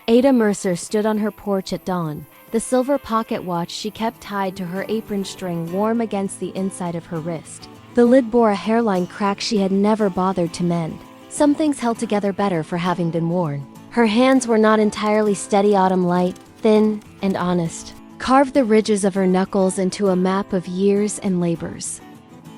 Ada Mercer stood on her porch at dawn, the silver pocket watch she kept tied to her apron string warm against the inside of her wrist. The lid bore a hairline crack she had never bothered to mend. Some things held together better for having been worn. Her hands were not entirely steady autumn light, thin and honest, carved the ridges of her knuckles into a map of years and labors.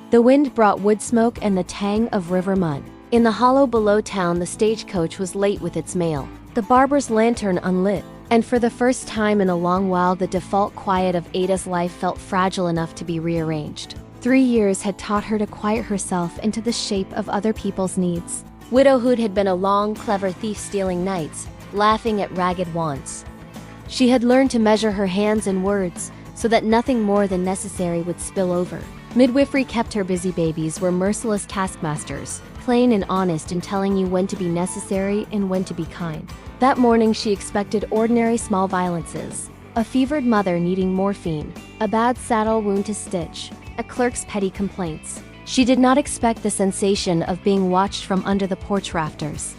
The wind brought wood smoke and the tang of river mud. In the hollow below town, the stagecoach was late with its mail, the barber's lantern unlit, and for the first time in a long while the default quiet of Ada's life felt fragile enough to be rearranged. 3 years had taught her to quiet herself into the shape of other people's needs. Widowhood had been a long, clever thief stealing nights, laughing at ragged wants. She had learned to measure her hands and words so that nothing more than necessary would spill over. Midwifery kept her busy. Babies were merciless taskmasters, plain and honest in telling you when to be necessary and when to be kind. That morning she expected ordinary small violences: a fevered mother needing morphine, a bad saddle wound to stitch, a clerk's petty complaints. She did not expect the sensation of being watched from under the porch rafters.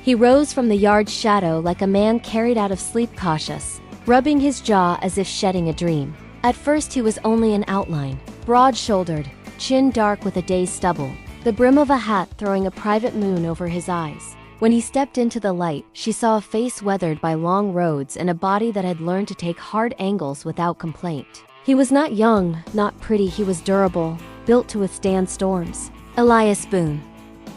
He rose from the yard's shadow like a man carried out of sleep, cautious, rubbing his jaw as if shedding a dream. At first he was only an outline, broad-shouldered, chin dark with a day's stubble, the brim of a hat throwing a private moon over his eyes. When he stepped into the light, she saw a face weathered by long roads and a body that had learned to take hard angles without complaint. He was not young, not pretty, he was durable, built to withstand storms. Elias Boone.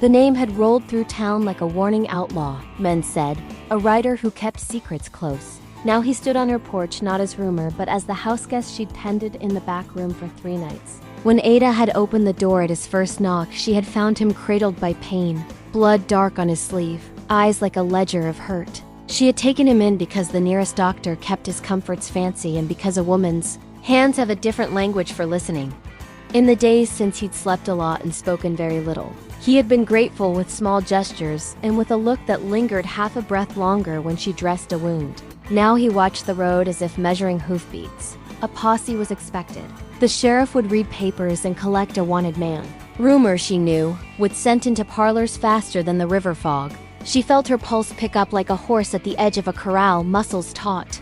The name had rolled through town like a warning outlaw, men said, a writer who kept secrets close. Now he stood on her porch not as rumor, but as the houseguest she'd tended in the back room for 3 nights. When Ada had opened the door at his first knock, she had found him cradled by pain, blood dark on his sleeve, eyes like a ledger of hurt. She had taken him in because the nearest doctor kept his comforts fancy and because a woman's hands have a different language for listening. In the days since he'd slept a lot and spoken very little, he had been grateful with small gestures and with a look that lingered half a breath longer when she dressed a wound. Now he watched the road as if measuring hoofbeats. A posse was expected. The sheriff would read papers and collect a wanted man. Rumor, she knew, would scent into parlors faster than the river fog. She felt her pulse pick up like a horse at the edge of a corral, muscles taut.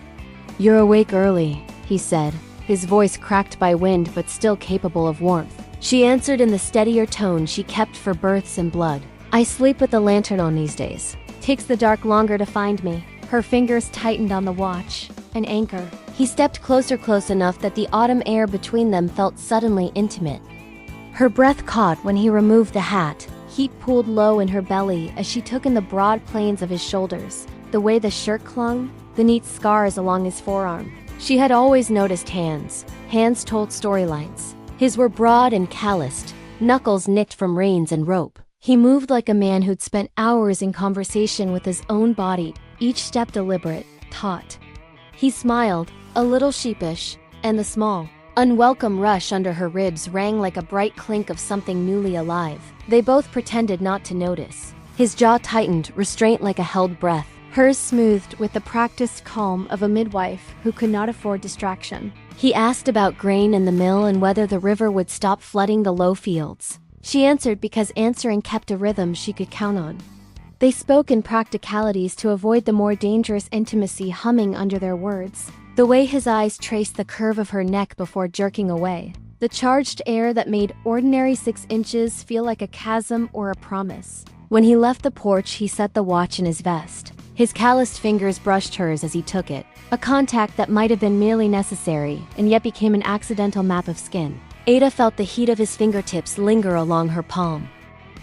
"You're awake early," he said, his voice cracked by wind but still capable of warmth. She answered in the steadier tone she kept for births and blood. "I sleep with the lantern on these days. Takes the dark longer to find me." Her fingers tightened on the watch. An anchor. He stepped closer, close enough that the autumn air between them felt suddenly intimate. Her breath caught when he removed the hat. Heat pooled low in her belly as she took in the broad planes of his shoulders, the way the shirt clung, the neat scars along his forearm. She had always noticed hands. Hands told storylines. His were broad and calloused, knuckles nicked from reins and rope. He moved like a man who'd spent hours in conversation with his own body, each step deliberate, taut. He smiled, a little sheepish, and the small, unwelcome rush under her ribs rang like a bright clink of something newly alive. They both pretended not to notice. His jaw tightened, restraint like a held breath. Hers smoothed with the practiced calm of a midwife who could not afford distraction. He asked about grain in the mill and whether the river would stop flooding the low fields. She answered because answering kept a rhythm she could count on. They spoke in practicalities to avoid the more dangerous intimacy humming under their words. The way his eyes traced the curve of her neck before jerking away. The charged air that made ordinary 6 inches feel like a chasm or a promise. When he left the porch, he set the watch in his vest. His calloused fingers brushed hers as he took it, a contact that might have been merely necessary and yet became an accidental map of skin. Ada felt the heat of his fingertips linger along her palm.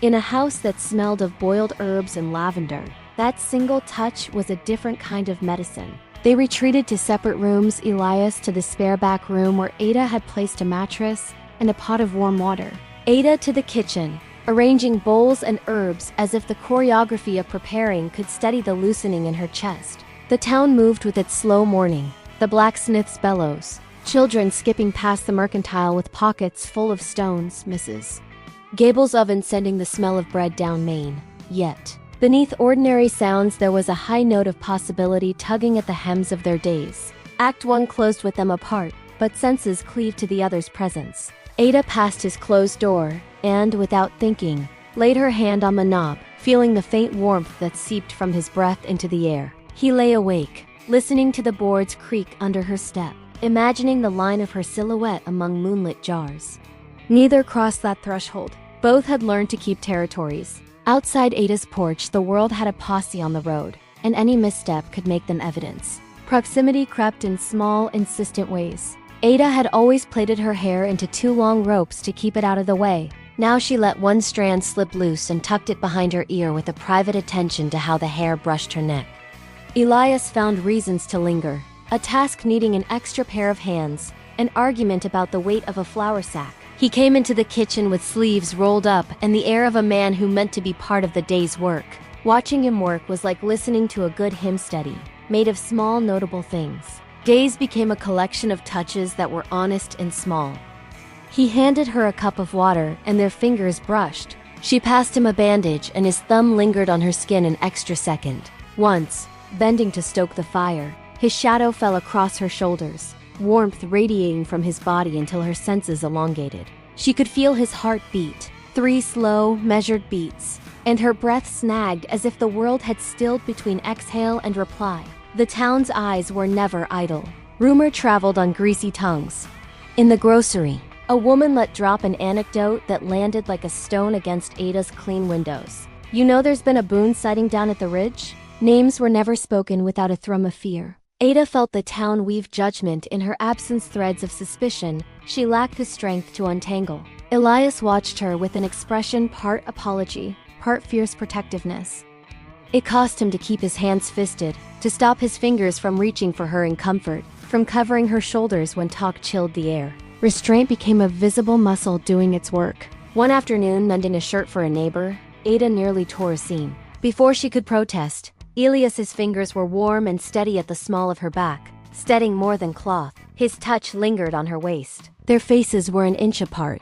In a house that smelled of boiled herbs and lavender, that single touch was a different kind of medicine. They retreated to separate rooms, Elias to the spare back room where Ada had placed a mattress and a pot of warm water. Ada to the kitchen, arranging bowls and herbs as if the choreography of preparing could steady the loosening in her chest. The town moved with its slow morning, the blacksmith's bellows, children skipping past the mercantile with pockets full of stones, Mrs. Gable's oven sending the smell of bread down Main. Yet, beneath ordinary sounds there was a high note of possibility tugging at the hems of their days. Act 1 closed with them apart, but senses cleaved to the other's presence. Ada passed his closed door, and, without thinking, laid her hand on the knob, feeling the faint warmth that seeped from his breath into the air. He lay awake, listening to the boards creak under her step, imagining the line of her silhouette among moonlit jars. Neither crossed that threshold. Both had learned to keep territories. Outside Ada's porch, the world had a posse on the road, and any misstep could make them evidence. Proximity crept in small, insistent ways. Ada had always plaited her hair into 2 long ropes to keep it out of the way. Now she let one strand slip loose and tucked it behind her ear with a private attention to how the hair brushed her neck. Elias found reasons to linger. A task needing an extra pair of hands, an argument about the weight of a flour sack. He came into the kitchen with sleeves rolled up and the air of a man who meant to be part of the day's work. Watching him work was like listening to a good hymn study, made of small, notable things. Days became a collection of touches that were honest and small. He handed her a cup of water, and their fingers brushed. She passed him a bandage, and his thumb lingered on her skin an extra second. Once, bending to stoke the fire, his shadow fell across her shoulders, warmth radiating from his body until her senses elongated. She could feel his heart beat, 3 slow, measured beats, and her breath snagged as if the world had stilled between exhale and reply. The town's eyes were never idle. Rumor traveled on greasy tongues. In the grocery, a woman let drop an anecdote that landed like a stone against Ada's clean windows. "You know there's been a Boone sighting down at the ridge?" Names were never spoken without a thrum of fear. Ada felt the town weave judgment in her absence, threads of suspicion she lacked the strength to untangle. Elias watched her with an expression part apology, part fierce protectiveness. It cost him to keep his hands fisted, to stop his fingers from reaching for her in comfort, from covering her shoulders when talk chilled the air. Restraint became a visible muscle doing its work. One afternoon, mending a shirt for a neighbor, Ada nearly tore a seam. Before she could protest, Elias's fingers were warm and steady at the small of her back, steadying more than cloth. His touch lingered on her waist. Their faces were an inch apart.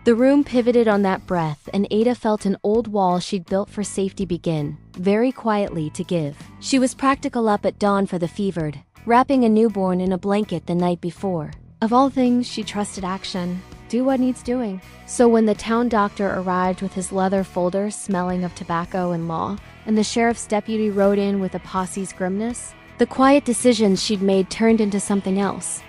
The room pivoted on that breath, and Ada felt an old wall she'd built for safety begin, very quietly, to give. She was practical up at dawn for the fevered, wrapping a newborn in a blanket the night before. Of all things, she trusted action. Do what needs doing. So when the town doctor arrived with his leather folder smelling of tobacco and law, and the sheriff's deputy rode in with a posse's grimness, the quiet decisions she'd made turned into something else.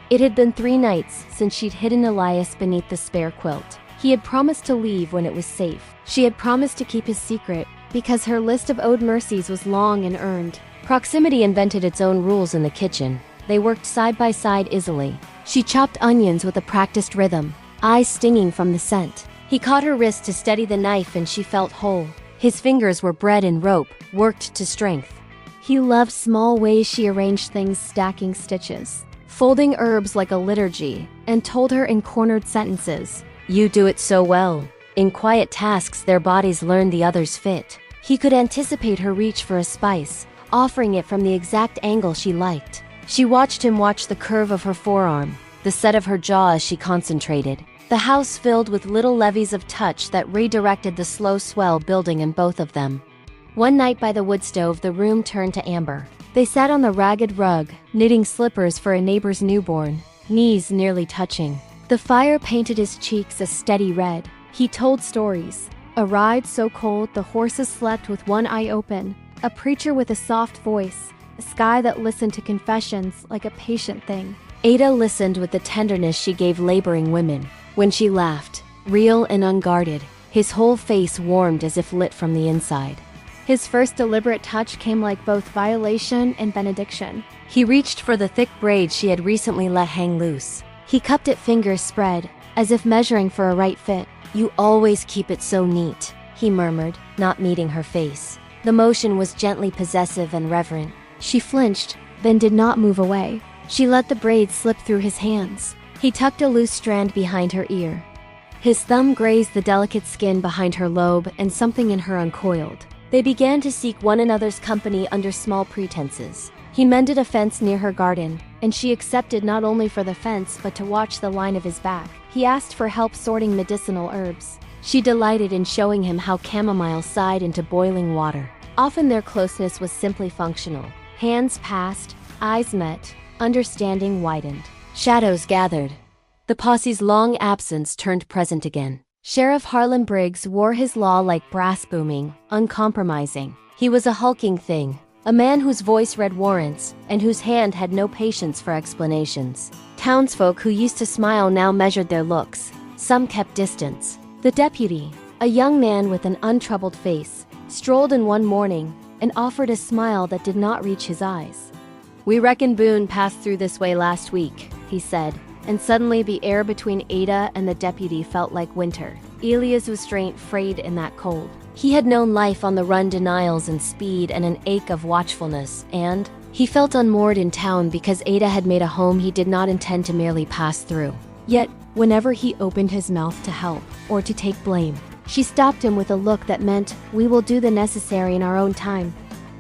It had been 3 nights since she'd hidden Elias beneath the spare quilt. He had promised to leave when it was safe. She had promised to keep his secret, because her list of owed mercies was long and earned. Proximity invented its own rules in the kitchen. They worked side by side easily. She chopped onions with a practiced rhythm, eyes stinging from the scent. He caught her wrist to steady the knife and she felt whole. His fingers were bred in rope, worked to strength. He loved small ways she arranged things, stacking stitches, folding herbs like a liturgy, and told her in cornered sentences, "You do it so well." In quiet tasks, their bodies learned the other's fit. He could anticipate her reach for a spice, offering it from the exact angle she liked. She watched him watch the curve of her forearm, the set of her jaw as she concentrated. The house filled with little levies of touch that redirected the slow swell building in both of them. One night by the wood stove, the room turned to amber. They sat on the ragged rug, knitting slippers for a neighbor's newborn, knees nearly touching. The fire painted his cheeks a steady red. He told stories. A ride so cold the horses slept with one eye open, a preacher with a soft voice, a sky that listened to confessions like a patient thing. Ada listened with the tenderness she gave laboring women. When she laughed, real and unguarded, his whole face warmed as if lit from the inside. His first deliberate touch came like both violation and benediction. He reached for the thick braid she had recently let hang loose. He cupped it, fingers spread, as if measuring for a right fit. "You always keep it so neat," he murmured, not meeting her face. The motion was gently possessive and reverent. She flinched, then did not move away. She let the braid slip through his hands. He tucked a loose strand behind her ear. His thumb grazed the delicate skin behind her lobe, and something in her uncoiled. They began to seek one another's company under small pretenses. He mended a fence near her garden, and she accepted not only for the fence but to watch the line of his back. He asked for help sorting medicinal herbs. She delighted in showing him how chamomile sighed into boiling water. Often their closeness was simply functional. Hands passed, eyes met, understanding widened. Shadows gathered. The posse's long absence turned present again. Sheriff Harlan Briggs wore his law like brass booming, uncompromising. He was a hulking thing, a man whose voice read warrants and whose hand had no patience for explanations. Townsfolk who used to smile now measured their looks. Some kept distance. The deputy, a young man with an untroubled face, strolled in one morning and offered a smile that did not reach his eyes. "We reckon Boone passed through this way last week," he said, and suddenly the air between Ada and the deputy felt like winter. Elia's restraint frayed in that cold. He had known life on the run, denials and speed and an ache of watchfulness, and he felt unmoored in town because Ada had made a home he did not intend to merely pass through. Yet, whenever he opened his mouth to help or to take blame, she stopped him with a look that meant, "We will do the necessary in our own time."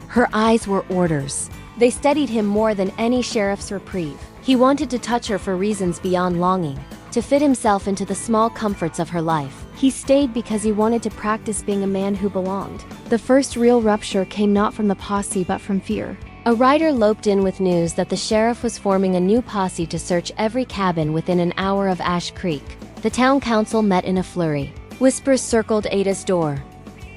Her eyes were orders. They steadied him more than any sheriff's reprieve. He wanted to touch her for reasons beyond longing, to fit himself into the small comforts of her life. He stayed because he wanted to practice being a man who belonged. The first real rupture came not from the posse but from fear. A rider loped in with news that the sheriff was forming a new posse to search every cabin within an hour of Ash Creek. The town council met in a flurry. Whispers circled Ada's door.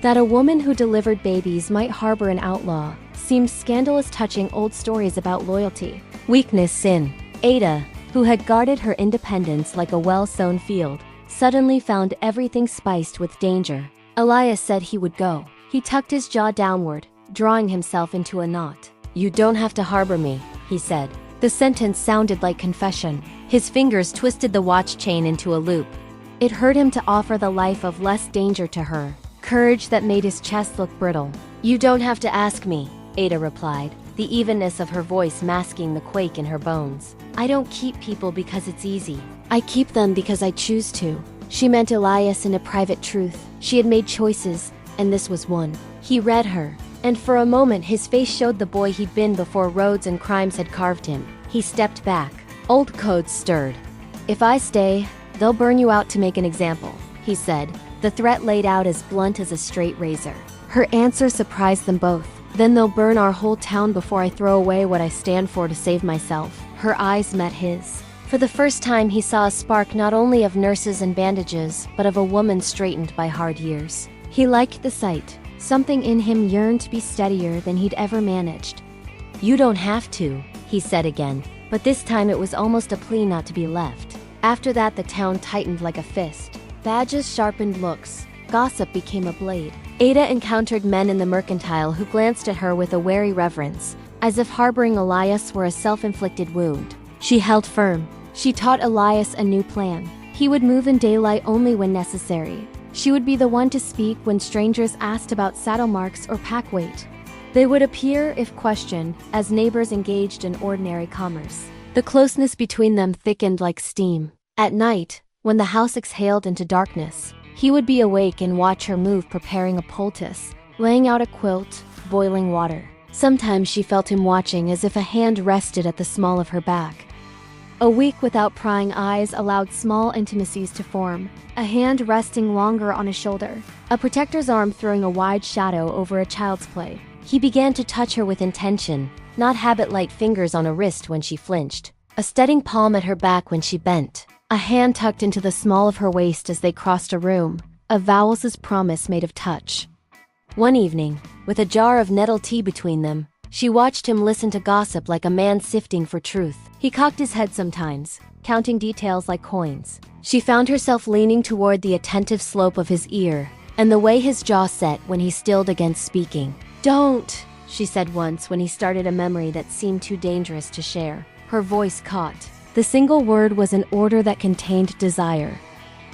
That a woman who delivered babies might harbor an outlaw seemed scandalous, touching old stories about loyalty, weakness, sin. Ada, who had guarded her independence like a well-sown field, suddenly found everything spiced with danger. Elias said he would go. He tucked his jaw downward, drawing himself into a knot. "You don't have to harbor me," he said. The sentence sounded like confession. His fingers twisted the watch chain into a loop. It hurt him to offer the life of less danger to her, courage that made his chest look brittle. "You don't have to ask me," Ada replied, the evenness of her voice masking the quake in her bones. "I don't keep people because it's easy. I keep them because I choose to." She meant Elias in a private truth. She had made choices, and this was one. He read her, and for a moment his face showed the boy he'd been before roads and crimes had carved him. He stepped back. Old codes stirred. "If I stay, they'll burn you out to make an example," he said, the threat laid out as blunt as a straight razor. Her answer surprised them both. "Then they'll burn our whole town before I throw away what I stand for to save myself." Her eyes met his. For the first time he saw a spark not only of nurses and bandages, but of a woman straightened by hard years. He liked the sight. Something in him yearned to be steadier than he'd ever managed. "You don't have to," he said again, but this time it was almost a plea not to be left. After that the town tightened like a fist. Badges sharpened looks. Gossip became a blade. Ada encountered men in the mercantile who glanced at her with a wary reverence, as if harboring Elias were a self-inflicted wound. She held firm. She taught Elias a new plan. He would move in daylight only when necessary. She would be the one to speak when strangers asked about saddle marks or pack weight. They would appear, if questioned, as neighbors engaged in ordinary commerce. The closeness between them thickened like steam. At night, when the house exhaled into darkness, he would be awake and watch her move, preparing a poultice, laying out a quilt, boiling water. Sometimes she felt him watching as if a hand rested at the small of her back. A week without prying eyes allowed small intimacies to form, a hand resting longer on his shoulder, a protector's arm throwing a wide shadow over a child's play. He began to touch her with intention, not habit-like fingers on a wrist when she flinched, a steadying palm at her back when she bent, a hand tucked into the small of her waist as they crossed a room, a vows' promise made of touch. One evening, with a jar of nettle tea between them, she watched him listen to gossip like a man sifting for truth. He cocked his head sometimes, counting details like coins. She found herself leaning toward the attentive slope of his ear, and the way his jaw set when he stilled against speaking. "Don't," she said once when he started a memory that seemed too dangerous to share. Her voice caught. The single word was an order that contained desire.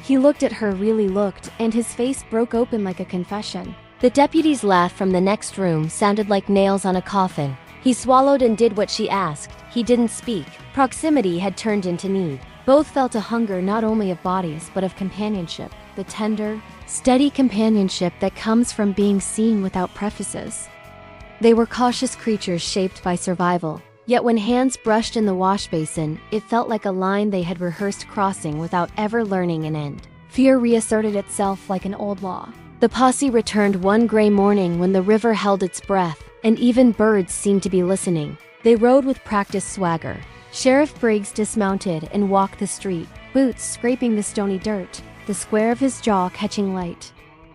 He looked at her, really looked, and his face broke open like a confession. The deputy's laugh from the next room sounded like nails on a coffin. He swallowed and did what she asked. He didn't speak. Proximity had turned into need. Both felt a hunger not only of bodies but of companionship, the tender, steady companionship that comes from being seen without prefaces. They were cautious creatures shaped by survival, yet when hands brushed in the wash basin, it felt like a line they had rehearsed crossing without ever learning an end. Fear reasserted itself like an old law. The posse returned one gray morning when the river held its breath, and even birds seemed to be listening. They rode with practiced swagger. Sheriff Briggs dismounted and walked the street, boots scraping the stony dirt, the square of his jaw catching light.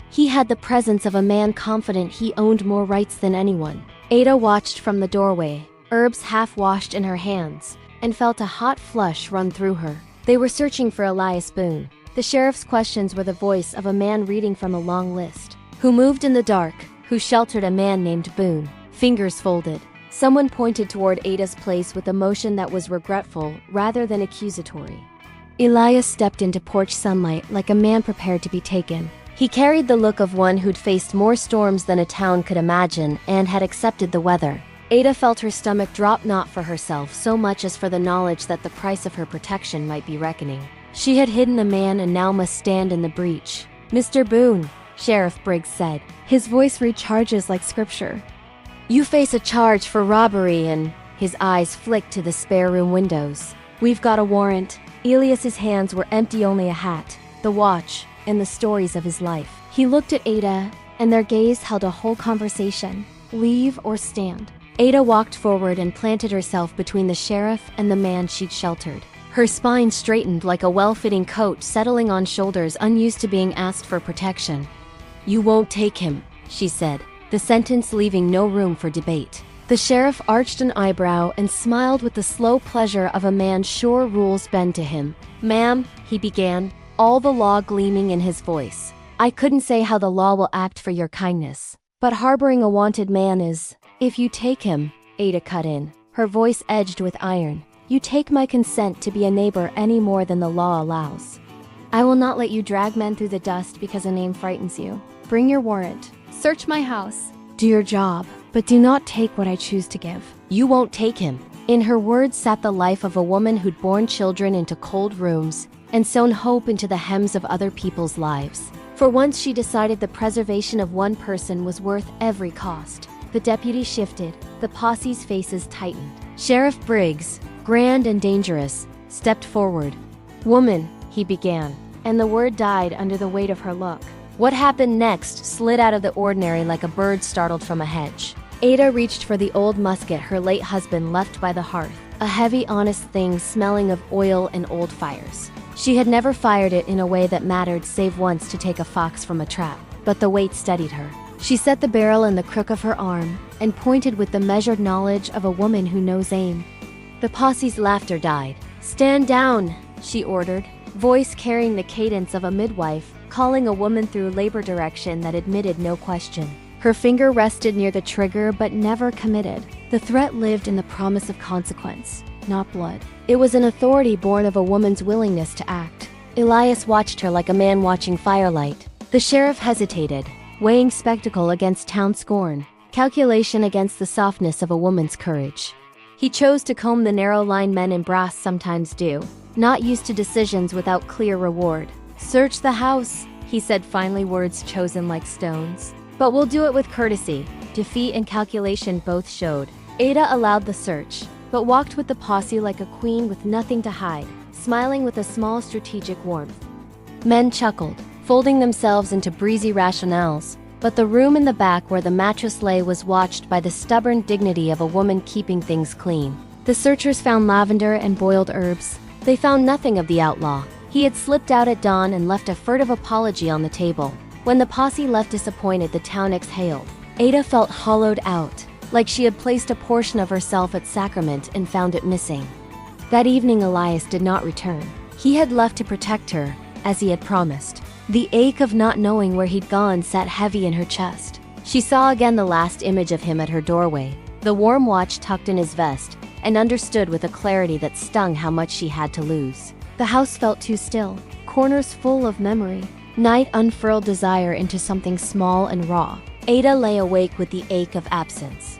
He had the presence of a man confident he owned more rights than anyone. Ada watched from the doorway, herbs half washed in her hands, and felt a hot flush run through her. They were searching for Elias Boone. The sheriff's questions were the voice of a man reading from a long list. Who moved in the dark, who sheltered a man named Boone. Fingers folded. Someone pointed toward Ada's place with a motion that was regretful rather than accusatory. Elias stepped into porch sunlight like a man prepared to be taken. He carried the look of one who'd faced more storms than a town could imagine and had accepted the weather. Ada felt her stomach drop, not for herself so much as for the knowledge that the price of her protection might be reckoning. She had hidden a man and now must stand in the breach. "Mr. Boone," Sheriff Briggs said. His voice read charges like scripture. "You face a charge for robbery and..." His eyes flicked to the spare room windows. "We've got a warrant." Elias's hands were empty, only a hat, the watch, and the stories of his life. He looked at Ada, and their gaze held a whole conversation. Leave or stand? Ada walked forward and planted herself between the sheriff and the man she'd sheltered. Her spine straightened like a well-fitting coat settling on shoulders unused to being asked for protection. "You won't take him," she said, the sentence leaving no room for debate. The sheriff arched an eyebrow and smiled with the slow pleasure of a man sure rules bend to him. "Ma'am," he began, all the law gleaming in his voice. "I couldn't say how the law will act for your kindness, but harboring a wanted man is..." "If you take him," Ada cut in, her voice edged with iron, "you take my consent to be a neighbor any more than the law allows. I will not let you drag men through the dust because a name frightens you. Bring your warrant. Search my house. Do your job, but do not take what I choose to give." "You won't take him." In her words sat the life of a woman who'd borne children into cold rooms and sown hope into the hems of other people's lives. For once she decided the preservation of one person was worth every cost. The deputy shifted, the posse's faces tightened. Sheriff Briggs, grand and dangerous, stepped forward. "Woman," he began, and the word died under the weight of her look. What happened next slid out of the ordinary like a bird startled from a hedge. Ada reached for the old musket her late husband left by the hearth, a heavy, honest thing smelling of oil and old fires. She had never fired it in a way that mattered save once to take a fox from a trap, but the weight steadied her. She set the barrel in the crook of her arm and pointed with the measured knowledge of a woman who knows aim. The posse's laughter died. "Stand down," she ordered, voice carrying the cadence of a midwife, calling a woman through labor direction that admitted no question. Her finger rested near the trigger but never committed. The threat lived in the promise of consequence, not blood. It was an authority born of a woman's willingness to act. Elias watched her like a man watching firelight. The sheriff hesitated, weighing spectacle against town scorn, calculation against the softness of a woman's courage. He chose to comb the narrow line men in brass sometimes do, not used to decisions without clear reward. "Search the house," he said, finally, words chosen like stones. "But we'll do it with courtesy." Defeat and calculation both showed. Ada allowed the search, but walked with the posse like a queen with nothing to hide, smiling with a small strategic warmth. Men chuckled, folding themselves into breezy rationales, but the room in the back where the mattress lay was watched by the stubborn dignity of a woman keeping things clean. The searchers found lavender and boiled herbs. They found nothing of the outlaw. He had slipped out at dawn and left a furtive apology on the table. When the posse left disappointed, the town exhaled. Ada felt hollowed out, like she had placed a portion of herself at sacrament and found it missing. That evening Elias did not return. He had left to protect her, as he had promised. The ache of not knowing where he'd gone sat heavy in her chest. She saw again the last image of him at her doorway, the warm watch tucked in his vest, and understood with a clarity that stung how much she had to lose. The house felt too still, corners full of memory. Night unfurled desire into something small and raw. Ada lay awake with the ache of absence.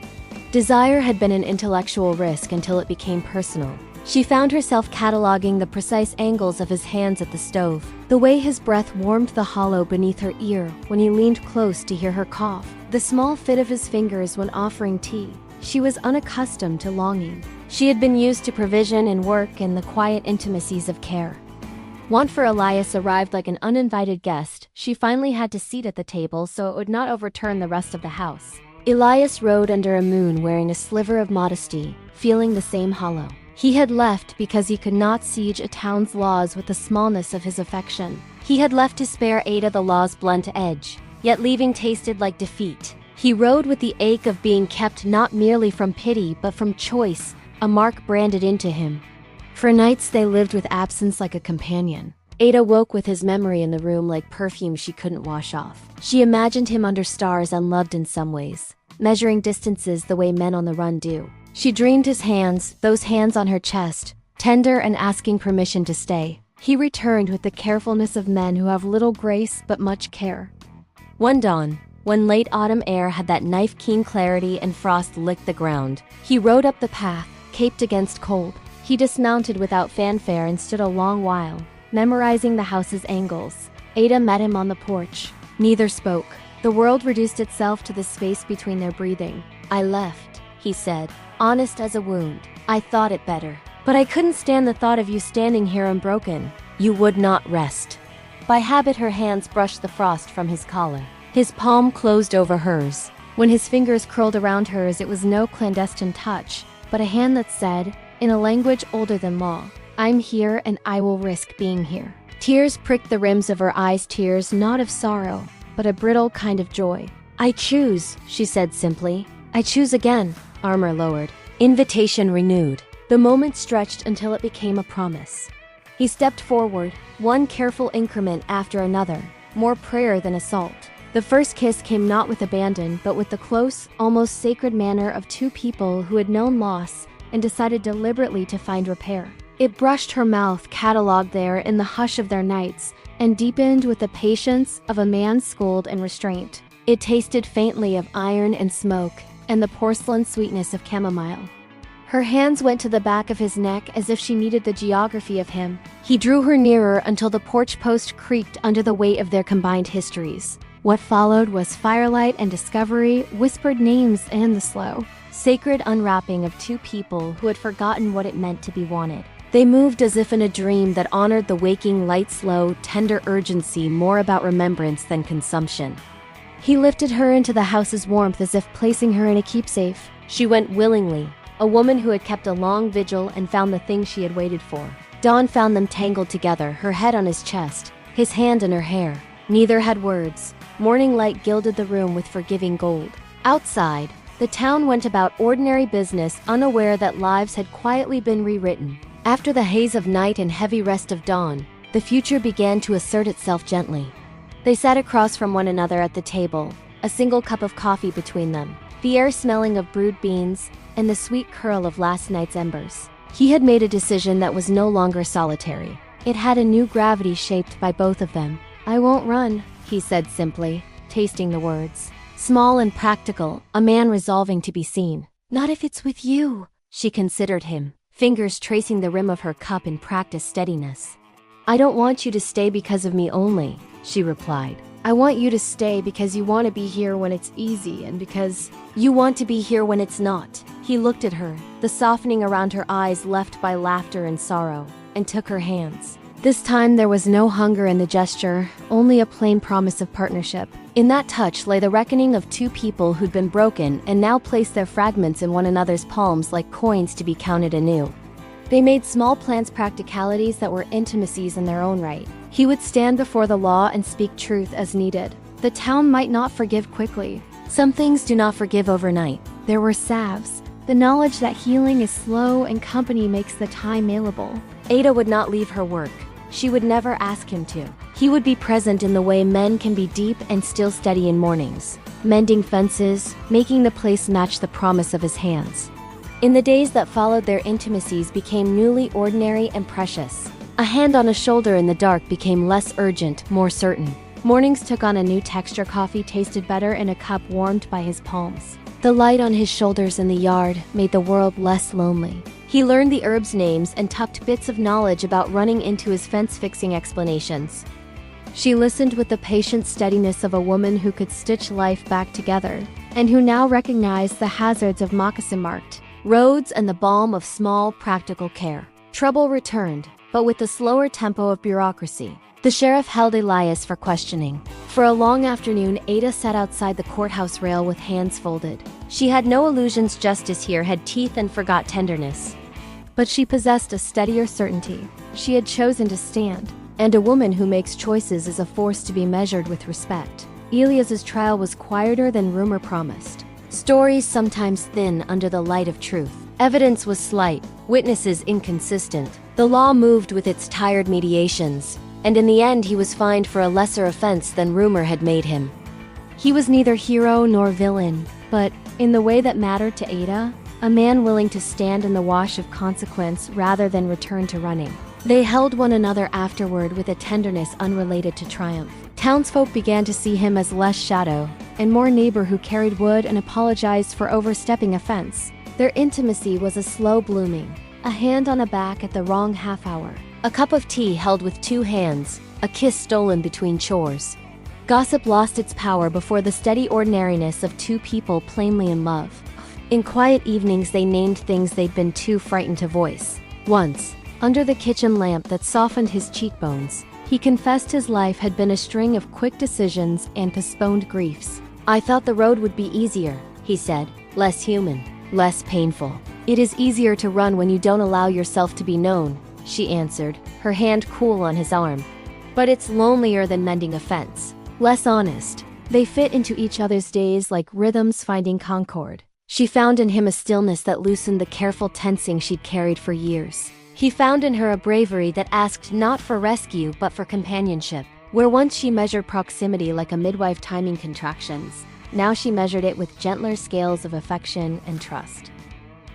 Desire had been an intellectual risk until it became personal. She found herself cataloging the precise angles of his hands at the stove, the way his breath warmed the hollow beneath her ear when he leaned close to hear her cough, the small fit of his fingers when offering tea. She was unaccustomed to longing. She had been used to provision and work and the quiet intimacies of care. Want for Elias arrived like an uninvited guest. She finally had to seat at the table so it would not overturn the rest of the house. Elias rode under a moon wearing a sliver of modesty, feeling the same hollow. He had left because he could not siege a town's laws with the smallness of his affection. He had left to spare Ada the law's blunt edge, yet leaving tasted like defeat. He rode with the ache of being kept not merely from pity but from choice, a mark branded into him. For nights they lived with absence like a companion. Ada woke with his memory in the room like perfume she couldn't wash off. She imagined him under stars unloved in some ways, measuring distances the way men on the run do. She dreamed his hands, those hands on her chest, tender and asking permission to stay. He returned with the carefulness of men who have little grace but much care. One dawn, when late autumn air had that knife-keen clarity and frost licked the ground, he rode up the path, caped against cold. He dismounted without fanfare and stood a long while, memorizing the house's angles. Ada met him on the porch. Neither spoke. The world reduced itself to the space between their breathing. "I left," he said, honest as a wound. "I thought it better. But I couldn't stand the thought of you standing here unbroken. You would not rest." By habit her hands brushed the frost from his collar. His palm closed over hers. When his fingers curled around hers, it was no clandestine touch, but a hand that said, in a language older than law, "I'm here and I will risk being here." Tears pricked the rims of her eyes, tears not of sorrow, but a brittle kind of joy. "I choose," she said simply. "I choose again." Armor lowered. Invitation renewed. The moment stretched until it became a promise. He stepped forward, one careful increment after another, more prayer than assault. The first kiss came not with abandon, but with the close, almost sacred manner of two people who had known loss and decided deliberately to find repair. It brushed her mouth, catalogued there in the hush of their nights, and deepened with the patience of a man schooled in restraint. It tasted faintly of iron and smoke, and the porcelain sweetness of chamomile. Her hands went to the back of his neck as if she needed the geography of him. He drew her nearer until the porch post creaked under the weight of their combined histories. What followed was firelight and discovery, whispered names and the slow, sacred unwrapping of two people who had forgotten what it meant to be wanted. They moved as if in a dream that honored the waking light, slow, tender urgency more about remembrance than consumption. He lifted her into the house's warmth as if placing her in a keepsake. She went willingly, a woman who had kept a long vigil and found the thing she had waited for. Dawn found them tangled together, her head on his chest, his hand in her hair. Neither had words. Morning light gilded the room with forgiving gold. Outside, the town went about ordinary business, unaware that lives had quietly been rewritten. After the haze of night and heavy rest of dawn, the future began to assert itself gently. They sat across from one another at the table, a single cup of coffee between them, the air smelling of brewed beans and the sweet curl of last night's embers. He had made a decision that was no longer solitary. It had a new gravity shaped by both of them. "I won't run," he said simply, tasting the words. Small and practical, a man resolving to be seen. "Not if it's with you," she considered him, fingers tracing the rim of her cup in practiced steadiness. "I don't want you to stay because of me only," she replied. "I want you to stay because you want to be here when it's easy and because you want to be here when it's not." He looked at her, the softening around her eyes left by laughter and sorrow, and took her hands. This time there was no hunger in the gesture, only a plain promise of partnership. In that touch lay the reckoning of two people who'd been broken and now placed their fragments in one another's palms like coins to be counted anew. They made small plans practicalities that were intimacies in their own right. He would stand before the law and speak truth as needed. The town might not forgive quickly. Some things do not forgive overnight. There were salves, the knowledge that healing is slow and company makes the time malleable. Ada would not leave her work. She would never ask him to. He would be present in the way men can be deep and still steady in mornings, mending fences, making the place match the promise of his hands. In the days that followed, their intimacies became newly ordinary and precious. A hand on a shoulder in the dark became less urgent, more certain. Mornings took on a new texture. Coffee tasted better in a cup warmed by his palms. The light on his shoulders in the yard made the world less lonely. He learned the herbs' names and tucked bits of knowledge about running into his fence-fixing explanations. She listened with the patient steadiness of a woman who could stitch life back together, and who now recognized the hazards of moccasin-marked roads and the balm of small, practical care. Trouble returned, but with the slower tempo of bureaucracy. The sheriff held Elias for questioning. For a long afternoon, Ada sat outside the courthouse rail with hands folded. She had no illusions justice here had teeth and forgot tenderness. But she possessed a steadier certainty. She had chosen to stand, and a woman who makes choices is a force to be measured with respect. Elias's trial was quieter than rumor promised. Stories sometimes thin under the light of truth. Evidence was slight, witnesses inconsistent. The law moved with its tired mediations, and in the end he was fined for a lesser offense than rumor had made him. He was neither hero nor villain, but, in the way that mattered to Ada, a man willing to stand in the wash of consequence rather than return to running. They held one another afterward with a tenderness unrelated to triumph. Townsfolk began to see him as less shadow, and more neighbor who carried wood and apologized for overstepping a fence. Their intimacy was a slow blooming, a hand on a back at the wrong half hour, a cup of tea held with two hands, a kiss stolen between chores. Gossip lost its power before the steady ordinariness of two people plainly in love. In quiet evenings they named things they'd been too frightened to voice. Once, under the kitchen lamp that softened his cheekbones, he confessed his life had been a string of quick decisions and postponed griefs. "I thought the road would be easier," he said, "less human, less painful." "It is easier to run when you don't allow yourself to be known," she answered, her hand cool on his arm. "But it's lonelier than mending a fence. Less honest." They fit into each other's days like rhythms finding concord. She found in him a stillness that loosened the careful tensing she'd carried for years. He found in her a bravery that asked not for rescue but for companionship. Where once she measured proximity like a midwife timing contractions, now she measured it with gentler scales of affection and trust.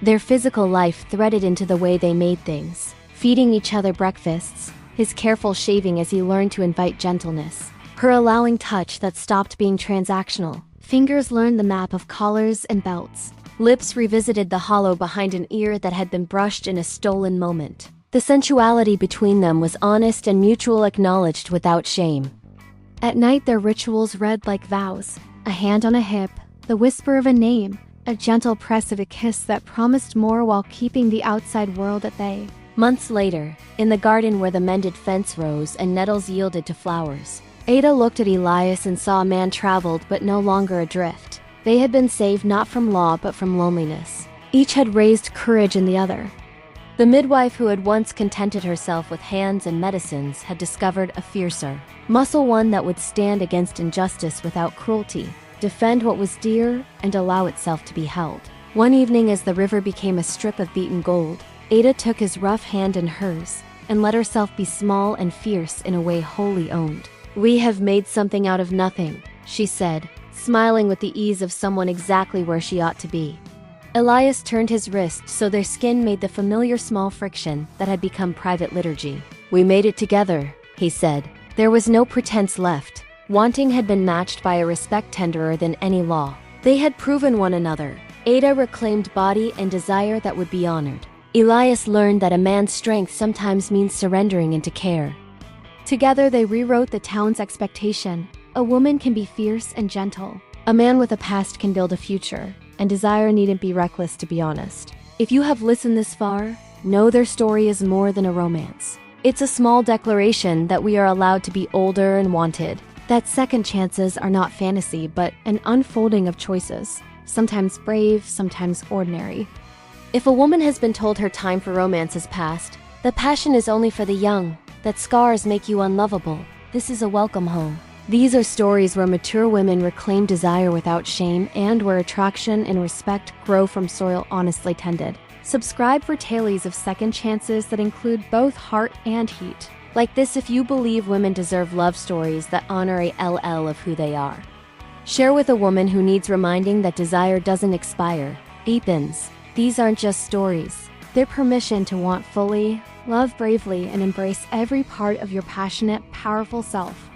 Their physical life threaded into the way they made things, feeding each other breakfasts, his careful shaving as he learned to invite gentleness, her allowing touch that stopped being transactional. Fingers learned the map of collars and belts. Lips revisited the hollow behind an ear that had been brushed in a stolen moment. The sensuality between them was honest and mutual, acknowledged without shame. At night their rituals read like vows, a hand on a hip, the whisper of a name, a gentle press of a kiss that promised more while keeping the outside world at bay. Months later, in the garden where the mended fence rose and nettles yielded to flowers, Ada looked at Elias and saw a man traveled but no longer adrift. They had been saved not from law but from loneliness. Each had raised courage in the other. The midwife who had once contented herself with hands and medicines had discovered a fiercer muscle, one that would stand against injustice without cruelty, defend what was dear, and allow itself to be held. One evening as the river became a strip of beaten gold, Ada took his rough hand in hers and let herself be small and fierce in a way wholly owned. "We have made something out of nothing," she said, smiling with the ease of someone exactly where she ought to be. Elias turned his wrist so their skin made the familiar small friction that had become private liturgy. "We made it together," he said. There was no pretense left. Wanting had been matched by a respect tenderer than any law. They had proven one another. Ada reclaimed body and desire that would be honored. Elias learned that a man's strength sometimes means surrendering into care. Together they rewrote the town's expectation. A woman can be fierce and gentle. A man with a past can build a future, and desire needn't be reckless to be honest. If you have listened this far, know their story is more than a romance. It's a small declaration that we are allowed to be older and wanted, that second chances are not fantasy but an unfolding of choices, sometimes brave, sometimes ordinary. If a woman has been told her time for romance has passed, the passion is only for the young, that scars make you unlovable, this is a welcome home. These are stories where mature women reclaim desire without shame and where attraction and respect grow from soil honestly tended. Subscribe for tales of second chances that include both heart and heat. Like this if you believe women deserve love stories that honor a LL of who they are. Share with a woman who needs reminding that desire doesn't expire, deepens. These aren't just stories. They're permission to want fully, love bravely, and embrace every part of your passionate, powerful self.